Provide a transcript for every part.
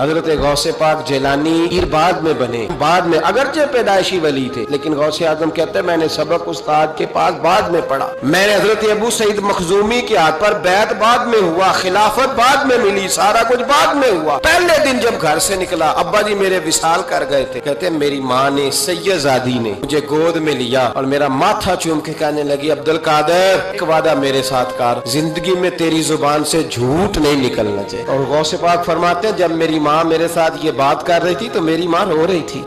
हजरत गौसे पाक जिलानी पीर बाद में बने, बाद में अगरचे पैदाइशी वली थे, लेकिन गौसे आजम कहते हैं मैंने सबक उस्ताद के पास बाद में पढ़ा। मैंने हजरत अबू सईद मखजूमी के हाथ पर बैत बाद में हुआ, खिलाफत बाद में मिली, सारा कुछ बाद में हुआ। पहले दिन जब घर से निकला, अब्बा जी मेरे विसाल कर गए थे। कहते हैं मेरी माँ ने सैयदादी ने मुझे गोद में लिया और मेरा माथा चूम के कहने लगी, अब्दुल कादर एक वादा मेरे साथ कर, जिंदगी में तेरी जुबान से झूठ नहीं निकलना चाहिए। और गौसे पाक फरमाते हैं जब मेरी माँ मेरे साथ ये बात कर रही थी तो मेरी माँ रो रही थी।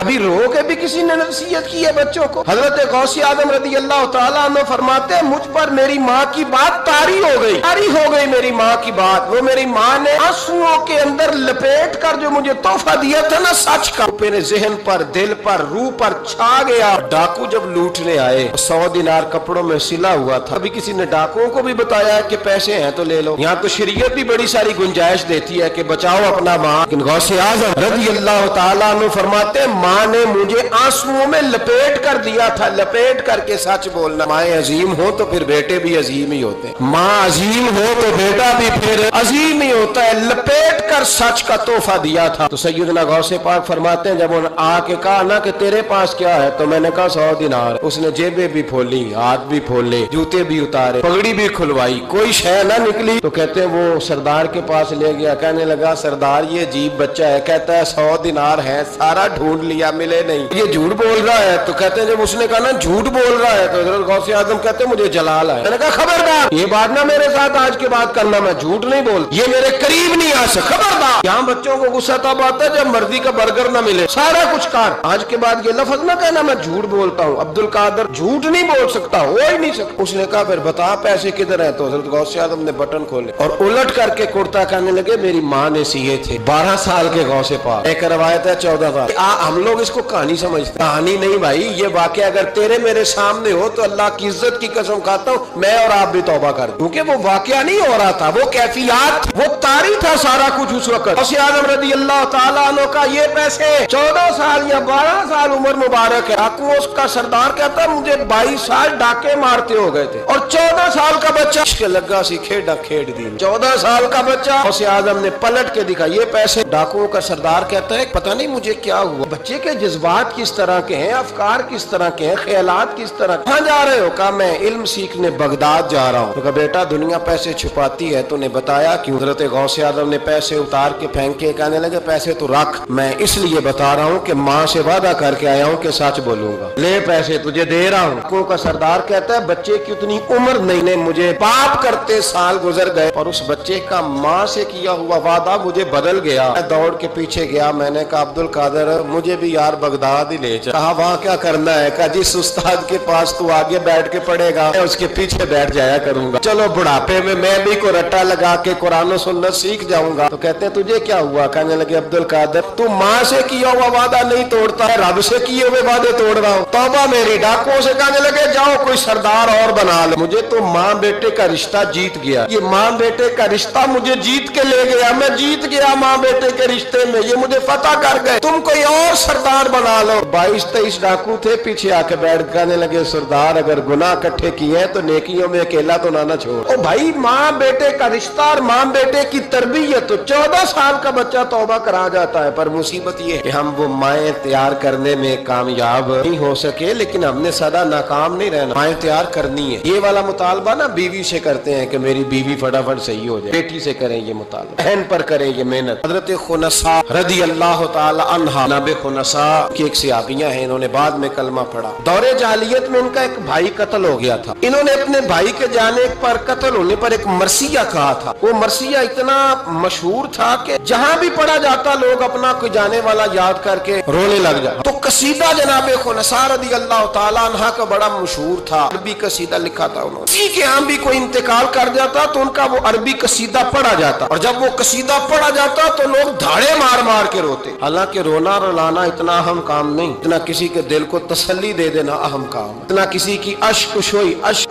अभी रो के भी किसी ने नसीहत की है बच्चों को। हजरत गौसे आजम रज़ी अल्लाह तआला अन्हु फरमाते हैं मुझ पर मेरी माँ की बात तारी हो गई मेरी माँ की बात। वो मेरी माँ ने आंसुओं के अंदर लपेट कर जो मुझे तोहफा दिया था ना, सच का मेरे जहन पर, दिल पर, रूह पर छा गया। डाकू जब लूटने आए 100 दिनार कपड़ों में सिला हुआ था। अभी किसी ने डाकुओं को भी बताया कि पैसे हैं तो ले लो। यहाँ तो शरीयत भी बड़ी सारी गुंजाइश देती है कि बचाओ अपना माँ। लेकिन गौसे आजम रज़ी अल्लाह तआला अन्हु फरमाते माँ ने मुझे आंसुओं में लपेट कर दिया था, लपेट करके सच बोलना। माँ अजीम हो तो फिर बेटे भी अजीम ही होते हैं, माँ अजीम हो तो बेटा भी फिर अजीम ही होता है। लपेट कर सच का तोहफा दिया था। तो सैयदना गौसे पाक फरमाते हैं जब उन्होंने आके कहा ना कि तेरे पास क्या है, तो मैंने कहा 100 दिनार। उसने जेबें भी खोली, हाथ भी खोले, जूते भी उतारे, पगड़ी भी खुलवाई, कोई शय ना निकली। तो कहते हैं वो सरदार के पास ले गया, कहने लगा सरदार ये अजीब बच्चा है, कहता है 100 दिनार है, सारा ढूंढ लिया मिले नहीं, ये झूठ बोल रहा है। तो कहते हैं जब उसने कहा ना झूठ बोल रहा है तो हज़रत गौसे आजम कहते हैं मुझे जलाल है। मैंने कहा खबरदार ये बात ना मेरे साथ आज के बाद करना, मैं झूठ नहीं बोल, ये मेरे करीब नहीं आ सकता, खबरदार। यहाँ बच्चों को गुस्सा तब आता है जब मर्जी का बर्गर ना मिले, सारा कुछ कर। आज के बाद ये लफ्ज ना कहना मैं झूठ बोलता हूँ, अब्दुल कादर झूठ नहीं बोल सकता, हो ही नहीं सकता। उसने कहा फिर बता पैसे किधर है। तो हज़रत गौसे आजम ने बटन खोले और उलट करके कुर्ता कहने लगे मेरी माँ ने सिए थे। 12 साल के गौसे पाक, एक रवायत है 14 साल। हम लोग इसको कहानी समझते, कहानी नहीं भाई, ये वाकया अगर तेरे मेरे सामने हो तो अल्लाह की इज्जत की कसम खाता हूँ मैं और आप भी तौबा कर, क्योंकि वो वाकया नहीं हो रहा था, वो कैफियत, वो तारी था सारा कुछ उस वक्त। गौसे आजम रज़ी अल्लाह तआला अन्हु का ये पैसे 14 साल या 12 साल उम्र मुबारक है। डाकुओं का सरदार कहता है मुझे 22 साल डाके मारते हो गए थे और 14 साल का बच्चा लगा सी खेड़ा खेड़ दी। 14 साल का बच्चा। गौसे आजम ने पलट के दिखा ये पैसे। डाकुओं का सरदार कहता है पता नहीं मुझे क्या हुआ, बच्चे के जज्बात किस तरह के हैं, अफकार किस तरह के हैं, ख्यालात किस तरह। कहाँ जा रहे हो? कहा मैं इल्म सीखने बगदाद जा रहा हूँ। तो कहा बेटा दुनिया पैसे छुपाती है, तूने बताया क्यों? हज़रत गौसे आजम ने पैसे उतार के फेंके, कहने लगे पैसे तो रख, मैं इसलिए बता रहा हूँ कि माँ से वादा करके आया हूँ कि सच बोलूंगा, ले पैसे तुझे दे रहा हूँ। डाकुओं का सरदार कहता है बच्चे की उतनी उम्र नहीं ने मुझे पाप करते साल गुजर गए और उस बच्चे का माँ से किया हुआ वादा मुझे बदल गया। मैं दौड़ के पीछे गया, मैंने कहा अब्दुल कादर मुझे भी यार बगदाद ही ले जा। कहा वहाँ क्या करना है? कहा जिस उस्ताद के पास तू आगे बैठ के पढ़ेगा मैं उसके पीछे बैठ जाया करूंगा, चलो बुढ़ापे में मैं भी को रट्टा लगा के कुरान और सुन्नत सीख जाऊंगा। तो कहते हैं तुझे क्या हुआ? कहने लगे अब्दुल कादर तू माँ से किया हुआ वादा नहीं तोड़ता है, रब से किए हुए वादे तोड़ रहा हूँ, तौबा मेरी। डाकुओं से कहने लगे जाओ कोई सरदार और बना लो, मुझे तो माँ बेटे का रिश्ता जीत गया, ये माँ बेटे का रिश्ता मुझे जीत के ले गया, मैं जीत गया माँ बेटे के रिश्ते में, ये मुझे फतह कर गए, तुम कोई और सरदार बना लो। 22-23 डाकू थे, पीछे आके बैठ कहने लगे सरदार अगर गुनाह इकट्ठे किए हैं तो नेकियों में अकेला तो ना छोड़। ओ भाई माँ बेटे का रिश्ता और माँ बेटे की तरबियत, तो 14 साल का बच्चा तौबा करा जाता है। पर मुसीबत ये है कि हम वो माएँ तैयार करने में कामयाब नहीं हो सके, लेकिन हमने सदा नाकाम नहीं रहना, माएँ तैयार करनी है। ये वाला मुतालबा ना बीवी से करते हैं कि मेरी बीवी फटाफट सही हो जाए, बेटी से करें ये मुतालबा, बहन पर करें ये मेहनत। हजरत खुनसा रज़ी अल्लाह तआला अन्हा नबी खुनसा की एक सहाबियाँ हैं, इन्होंने बाद में कलमा पढ़ा। दौरे जाहिलियत में इनका एक भाई कत्ल हो गया था। इन्होंने अपने भाई के जाने पर, कत्ल होने पर एक मरसिया कहा था। वो मरसिया इतना मशहूर था कि जहाँ भी पढ़ा जाता लोग अपना कोई जाने वाला याद करके रोने लग जाए। तो कसीदा जनाबे खुनसा रज़ी अल्लाह तआला अन्हा का बड़ा मशहूर था, अरबी कसीदा लिखा था उन्होंने। किसी के यहाँ भी कोई इंतकाल कर जाता तो उनका वो अरबी कसीदा पढ़ा जाता, और जब वो कसीदा पढ़ा जाता तो लोग धाड़े मार मार के रोते। हालांकि रोना रुलाना इतना अहम काम नहीं, इतना किसी के दिल को तसल्ली दे देना अहम काम, इतना किसी की अश्क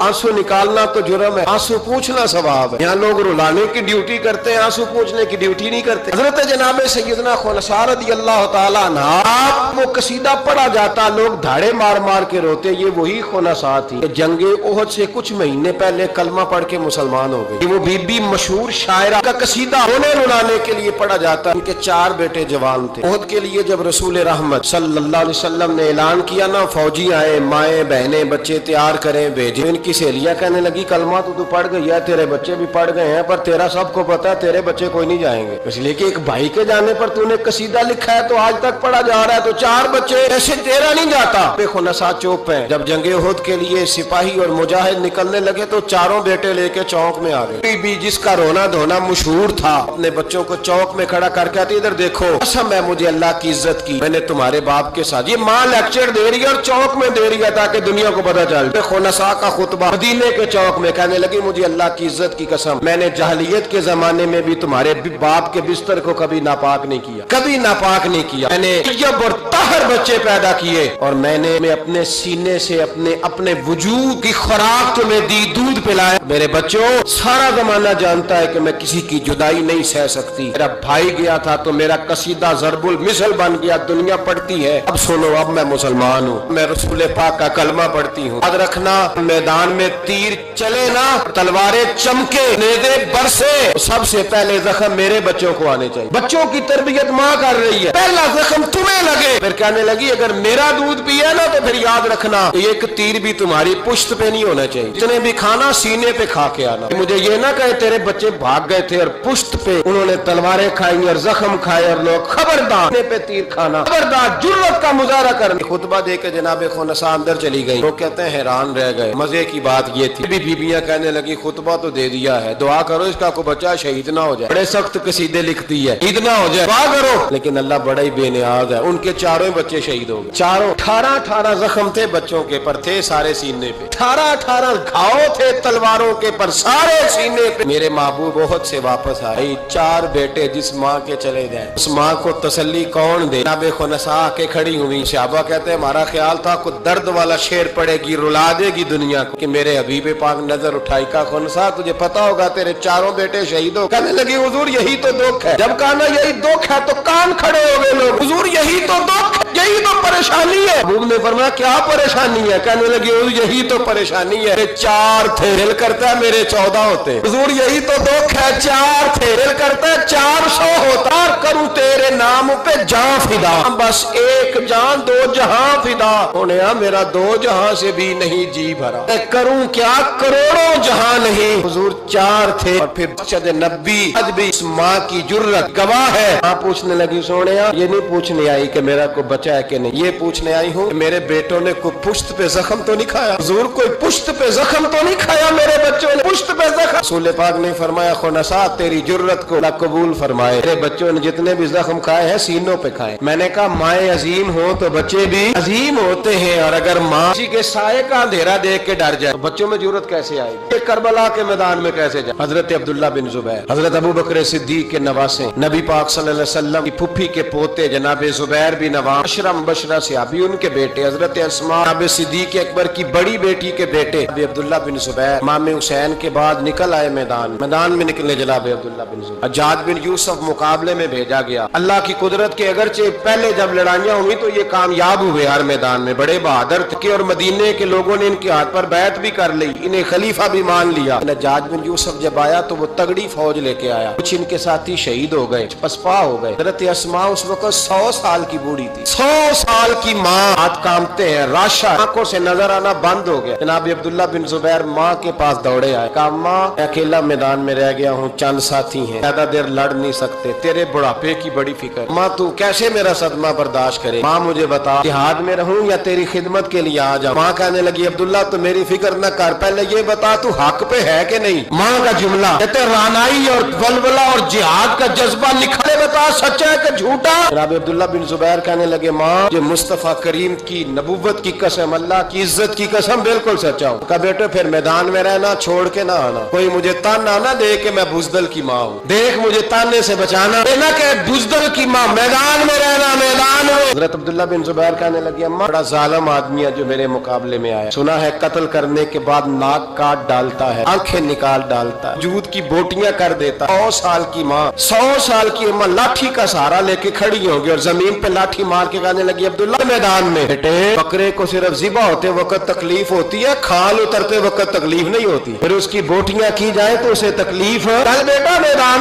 आंसू निकालना तो जुर्म है, आंसू पूछना सवाब है। यहाँ लोग रुलाने की ड्यूटी करते हैं, आंसू पूछने की ड्यूटी नहीं نہیں کرتے. حضرت جناب سیدنا خنسا رضی اللہ تعالیٰ عنہ آپ وہ قصیدہ پڑھا جاتا, لوگ دھاڑے مار مار کے روتے. یہ وہی خنسا تھی کہ جنگ احد سے کچھ مہینے پہلے کلمہ پڑھ کے مسلمان ہو گئی. وہ بی بی مشہور شاعرہ کا قصیدہ رونے رلانے کے لیے پڑھا جاتا. ان کے 4 بیٹے جوان تھے. احد کے لیے جب رسول رحمت صلی اللہ علیہ وسلم نے اعلان کیا نا, فوجی آئے, مائیں بہنیں بچے تیار کریں بھیجے. ان کی سہیلیاں کہنے لگی کلمہ تو پڑھ گئی ہے, تیرے بچے بھی پڑھ گئے ہیں, پر تیرا سب کو پتا ہے تیرے بچے کوئی نہیں جائیں گے, اس لیے کہ ایک بھائی کے جانے پر تو نے قصیدہ لکھا ہے تو آج تک پڑھا جا رہا ہے, تو 4 بچے ایسے تیرا نہیں جاتا. خنسا چوپ ہیں. جب جنگ احد کے لیے سپاہی اور مجاہد نکلنے لگے تو 4 بیٹے لے کے چوک میں آ گئے. بی جس کا رونا دھونا مشہور تھا, اپنے بچوں کو چوک میں کھڑا کر کے آتی, ادھر دیکھو قسم ہے مجھے اللہ کی عزت کی, میں نے تمہارے باپ کے ساتھ. یہ ماں لیکچر دے رہی ہے اور چوک میں دے رہی ہے تاکہ دنیا کو پتہ چل جائے. خنسا کا خطبہ مدینے کے چوک میں, کہنے لگی مجھے اللہ کی عزت کی قسم, میں نے جاہلیت کے زمانے میں بھی تمہارے باپ کے بستر کو کبھی ناپاک نہیں کیا, کبھی ناپاک نہیں کیا. میں نے طیب اور طاہر بچے پیدا کیے, اور میں نے اپنے سینے سے اپنے وجود کی خوراک تمہیں دی, دودھ پلایا. میرے بچوں, سارا زمانہ جانتا ہے کہ میں کسی کی جدائی نہیں سہ سکتی. میرا بھائی گیا تھا تو میرا قصیدہ ضرب المثل بن گیا, دنیا پڑھتی ہے. اب سنو, اب میں مسلمان ہوں, میں رسول پاک کا کلمہ پڑھتی ہوں. یاد رکھنا, میدان میں تیر چلے نا, تلواریں چمکے, نیزے برسے, سب سے پہلے زخم میرے بچوں کو آنے چاہیے. بچوں کی تربیت ماں کر رہی ہے, پہلا زخم تمہیں لگے. پھر کہنے لگی اگر میرا دودھ پیے نا تو پھر یاد رکھنا ایک تیر بھی تمہاری پشت پہ نہیں ہونا چاہیے, جتنے بھی کھانا سینے پہ کھا کے آنا. مجھے یہ نہ کہے تیرے بچے بھاگ گئے تھے اور پشت پہ انہوں نے تلواریں کھائی اور زخم کھائے, اور لوگ خبردار سینے پہ تیر کھانا, خبردار جرت کا مظاہرہ کرنا. خطبہ دے کے جناب خنسا اندر چلی گئی. وہ کہتے ہیں حیران رہ گئے. مزے کی بات یہ تھی, بیبیاں کہنے لگی خطبہ تو دے دیا ہے, دعا کرو اس کا کوئی بچہ شہید نہ ہو جائے. بڑے سخت قصیدے لکھتی ہے, شہید نہ ہو جائے, دعا کرو. لیکن اللہ بڑا ہی بے نیاز ہے, ان کے 4 بچے شہید ہو گئے. 18 زخم تھے بچوں کے پر, تھے سارے سینے پہ. 18 گھاؤ تھے تلواروں کے پر, سارے سینے پہ. میرے محبوب بہت سے واپس آئے. 4 بیٹے جس ماں کے چلے گئے, اس ماں کو تسلی کون دے؟ جناب خنسا کے کھڑی ہوئی. صحابہ کہتے ہیں ہمارا خیال تھا کوئی درد والا شعر پڑے گی, رلا دے گی دنیا کو, کہ میرے حبیب پاک نظر اٹھائی. کا خنسا تجھے پتا ہوگا تیرے 4 بیٹے شہید ہو. کہنے لگی حضور یہی تو دکھ ہے. جب کہا نا یہی دکھ ہے تو کان کھڑے ہو گئے لوگ. حضور یہی تو دکھ, یہی تو پریشانی ہے. حبوب نے فرمایا کیا پریشانی ہے؟ کہنے لگی حضور یہی تو پریشانی ہے, 4 تھے, دل کرتا ہے میرے 14 ہوتے. حضور یہی تو دکھ ہے, 4 تھے, دل کرتا ہے 400 ہوتا. کروں تیرے نام پہ جان فدا, بس ایک جان 2 جہاں فدا. ہونے میرا 2 جہاں سے بھی نہیں جی بھرا, کروں کیا کروڑوں جہاں نہیں. حضور 4 تھے. اور پھر بچت نبی آج بھی اس ماں کی جرت گواہ ہے. ماں پوچھنے لگی سونے, یہ نہیں پوچھنے آئی کہ میرا کوئی بچہ ہے کہ نہیں, یہ پوچھنے آئی ہوں میرے بیٹوں نے کوئی پشت پہ زخم تو نہیں کھایا. حضور کوئی پشت پہ زخم تو نہیں کھایا میرے بچوں نے, پشت پہ زخم. رسول پاک نے فرمایا خنسا تیری جرت کو اللہ قبول فرمائے, میرے بچوں نے جتنے بھی زخم کھائے ہیں سینوں پہ کھائے. میں نے کہا مائیں عظیم ہوں تو بچے بھی عظیم ہوتے ہیں, اور اگر ماں کسی کے سائے کا اندھیرا دیکھ کے ڈر جائے تو بچوں میں جرت کیسے آئے گی؟ کربلا کے میدان میں کیسے جائے؟ حضرت عبداللہ بن زبیر, حضرت ابو بکر صدیق کے نواسے, نبی پاک صلی اللہ علیہ وسلم کی پھپھی کے پوتے جناب زبیر بن عوام, عشرہ مبشرہ صحابی, ان کے بیٹے حضرت اسماء جناب صدیق اکبر کی بڑی بیٹی کے بیٹے ابی عبداللہ بن زبیر امام حسین کے بعد نکل آئے میدان میں نکلے جناب عبداللہ بن زبیر. حجاج بن یوسف مقابلے میں بھیجا گیا. اللہ کی قدرت کے اگرچہ پہلے جب لڑائیاں ہوئی تو یہ کامیاب ہوئے ہر میدان میں, بڑے بہادر تھے, اور مدینے کے لوگوں نے ان کے ہاتھ پر بیعت بھی کر لی, انہیں خلیفہ بھی مان لیا. حجاج بن یوسف جب آیا تو وہ تگڑی فوج لے کے آیا, کچھ ان کے ساتھی شہید ہو گئے, پسپا ہو گئے. حضرت اسماء اس وقت 100 سال کی بوڑھی تھی, 100 سال کی ماں, ہاتھ کامتے ہیں, راشا آنکھوں سے نظر آنا بند ہو گیا. جناب عبداللہ بن زبیر ماں کے پاس دوڑے آئے, کہا ماں اکیلا میدان میں رہ گیا ہوں, چند ساتھی ہیں, زیادہ دیر لڑ نہیں سکتے, تیرے بڑھاپے کی بڑی فکر. ماں تو کیسے میرا صدمہ برداشت کرے؟ ماں مجھے بتا جہاد میں رہوں یا تیری خدمت کے لیے آ جاؤں؟ ماں کہنے لگی عبداللہ تو میری فکر نہ کر, پہلے یہ بتا تو حق پہ ہے کہ نہیں. ماں کا جملہ کہتے رانائی اور ولولہ اور جہاد کا جذبہ نکھرے बता सच्चा है कि झूठा। जनाब अब्दुल्ला बिन जुबैर कहने लगे माँ ये मुस्तफा करीम की नबुव्वत की कसम, अल्लाह की इज्जत की कसम बिल्कुल सच्चा हूँ। कहा बेटे फिर मैदान में रहना, छोड़ के ना आना, कोई मुझे ताना ना दे के मैं बुजदल की माँ हूँ, देख मुझे ताने से बचाना, ना के बुजदल की माँ, मैदान में रहना, मैदान में। हजरत अब्दुल्ला बिन जुबैर कहने लगे अम्मा बड़ा जालिम आदमी है जो मेरे मुकाबले में आया, सुना है कत्ल करने के बाद नाक काट डालता है, आंखें निकाल डालता है, दूध की बोटियां कर देता है। 100 साल की माँ, 100 साल की अम्मा लाठी का सहारा लेके खड़ी होगी और जमीन पे लाठी मार के कहने लगी अब्दुल्ला मैदान में बेटे बकरे को सिर्फ ज़िबा होते वक्त तकलीफ होती है, खाल उतरते वक्त तकलीफ नहीं होती, फिर उसकी बोटियां की जाए तो उसे तकलीफ है। चल बेटा मैदान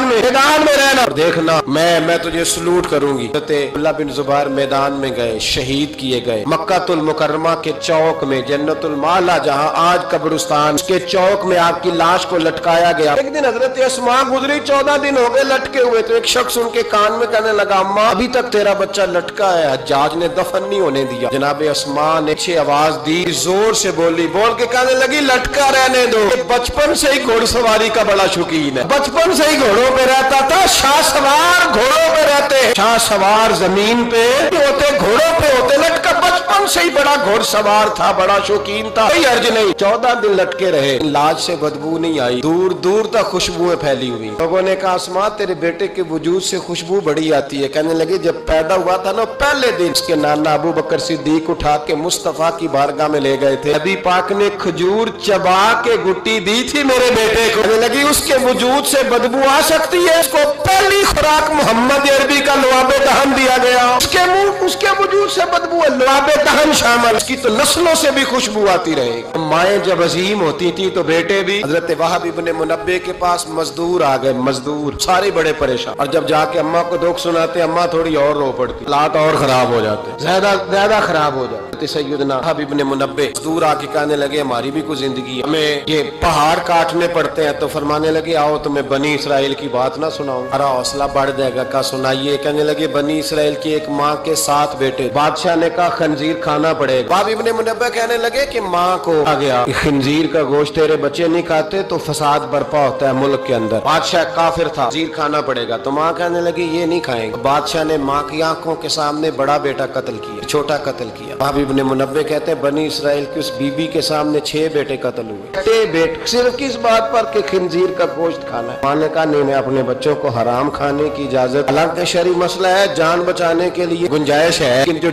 में रहना और देखना मैं तुझे सलूट करूंगी। अब्दुल्ला बिन जुबैर मैदान में गए, शहीद किए गए। मक्कातुल मुकर्रमा के चौक में जन्नतुल माला जहां आज कब्रिस्तान, उसके चौक में आपकी लाश को लटकाया गया। एक दिन हजरत अस्मा गुजरी, 14 दिन हो गए लटके हुए, तो एक शख्स उनके कान में कहने लगा अम्मा अभी तक तेरा बच्चा लटका है, हज्जाज ने दफन नहीं होने दिया। जनाब अस्मा ने अच्छी आवाज दी, जोर से बोली, बोल के कहने लगी लटका रहने दो, बचपन से ही घोड़सवारी का बड़ा शौकीन है, बचपन से ही घोड़ों पे रहता था, शाह सवार घोड़ों पे रहते हैं, शाह सवार जमीन पे होते, घोड़ों पे होते, लटका बचपन से ही बड़ा घोड़सवार था, बड़ा शौकीन था, कोई अर्ज नहीं। 14 दिन लटके रहे, लाज से बदबू नहीं आई, दूर दूर तक खुशबुएं फैली हुई। लोगों ने कहा अस्मा तेरे बेटे के वजूद से खुशबू बड़ी आती है। कहने लगे जब पैदा हुआ था ना पहले दिन उसके नाना अबू बकर सिद्दीक उठा के मुस्तफा की बारगाह में ले गए थे, नबी पाक ने खजूर चबा के गुट्टी दी थी मेरे बेटे को, कहने लगी उसके वजूद से बदबू आ सकती है, उसको पहली खुराक मोहम्मद अरबी का लुआबे दहन दिया गया, उसके मुंह उसके वजूद से बदबू है, लुआबे दहन शामिल, उसकी तो नस्लों से भी खुशबू आती रहेगी। माएँ जब अजीम होती थी तो बेटे भी। हजरत वहाब इब्ने मुनब्बे के पास मजदूर आ गए, मजदूर सारे बड़े परेशान, और जब जाके अम्मा को दुख सुनाते अम्मा थोड़ी और रो पड़ती, हालात और खराब हो जाते, ज्यादा खराब हो जाते। सैयदना वहाब इब्ने मुनब्बे मजदूर आके कहने लगे हमारी भी कोई जिंदगी है, हमें ये पहाड़ काटने पड़ते हैं, तो फरमाने लगे आओ तुम्हें बनी इसराइल की बात ना सुनाऊं, हमारा हौसला बढ़ जाएगा। का सुनाइए। कहने लगे बनी इसराइल की एक माँ के 7 बेटे, बादशाह ने कहा खंजीर खाना पड़ेगा। वहाब इब्ने मुनब्बे कहने लगे कि माँ को आ गया खंजीर का गोश्त तेरे बच्चे नहीं खाते तो फसाद बर्पा होता है मुल्क के अंदर, बादशाह काफिर था, खंजीर खाना पड़ेगा। तो माँ कहने लगी ये नहीं खाएंगे। बादशाह ने माँ की आंखों के सामने बड़ा बेटा कत्ल किया, छोटा कत्ल किया। वहाब इब्ने मुनब्बे कहते हैं बनी इसराइल की उस बीबी के सामने 6 बेटे कत्ल हुए, 6 बेटे सिर्फ किस बात पर कि खंजीर का गोश्त खाना है। माँ ने कहा नहीं, मैं अपने बच्चों को हराम खाने की इजाजत, हालांकि शरई मसला है, जान बचाने के लिए गुंजाइश है, लेकिन जो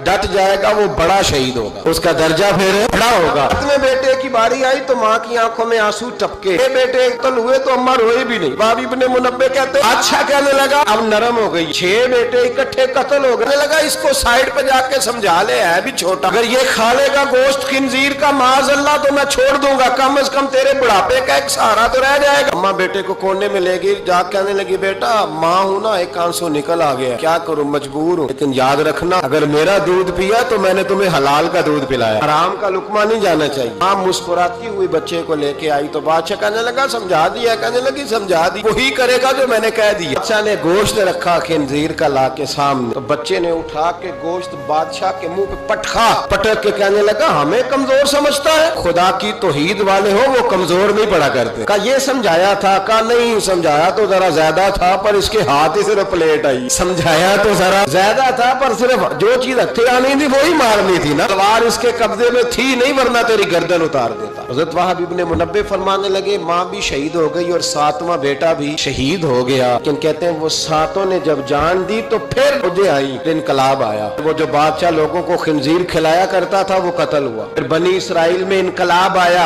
डट जाएगा वो बड़ा शहीद होगा, उसका दर्जा फिर बड़ा होगा। अपने बेटे की बारी आई तो माँ की आंखों में आंसू टपके, बेटे कत्ल हुए तो अम्मा रोए भी नहीं। वहाब इब्ने मुनब्बे कहते अच्छा, कहने लगा अब नरम हो गई, 6 बेटे इकट्ठे कत्ल हो गए, लगा इसको साइड पे जाके समझा ले, है भी छोटा, अगर ये खा लेगा गोश्त खिंजीर का माज अल्लाह तो मैं छोड़ दूंगा, कम से कम तेरे बुढ़ापे का एक सहारा तो रह जाएगा। अम्मा बेटे को कोने में ले गई, जा कहने लगी बेटा माँ हूं ना, एक आंसू निकल आ गया, क्या करूं मजबूर हूं, लेकिन याद रखना अगर मेरा दूध पिया तो मैंने तुम्हें हलाल का दूध पिलाया, हराम का लुकमा नहीं जाना चाहिए। माँ मुस्कुराती हुई बच्चे को लेके आई तो बादशाह कहने लगा समझा दिया, कहने लगी समझा दी, वही करेगा जो मैंने कह दिया। बादशाह ने गोश्त रखा खिंजीर का ला के सामने, तो बच्चे ने उठा के गोश्त बादशाह के मुंह पे पटक के कहने लगा हमें कमजोर समझता है, खुदा की तौहीद वाले हो वो कमजोर नहीं पड़ा करते। कहा ये समझाया था, कहा नहीं समझाया तो जरा ज्यादा था पर इसके हाथ ही सिर्फ प्लेट आई, समझाया तो जरा ज्यादा था पर सिर्फ जो चीज हथे आनी थी वही मारनी थी ना, तलवार इसके कब्जे में थी नहीं वरना तेरी गर्दन उतार देता। हज़रत वहाब इब्ने मुनब्बे फरमाने लगे माँ भी शहीद हो गई और 7वां बेटा भी शहीद हो गया, लेकिन कहते हैं वो 7 ने जब जान दी तो फिर मुझे आई, इनकलाब आया, वो जो बादशाह लोगों को खिंजीर खिलाया करता था वो कत्ल हुआ, फिर बनी इसराइल में इनकलाब आया।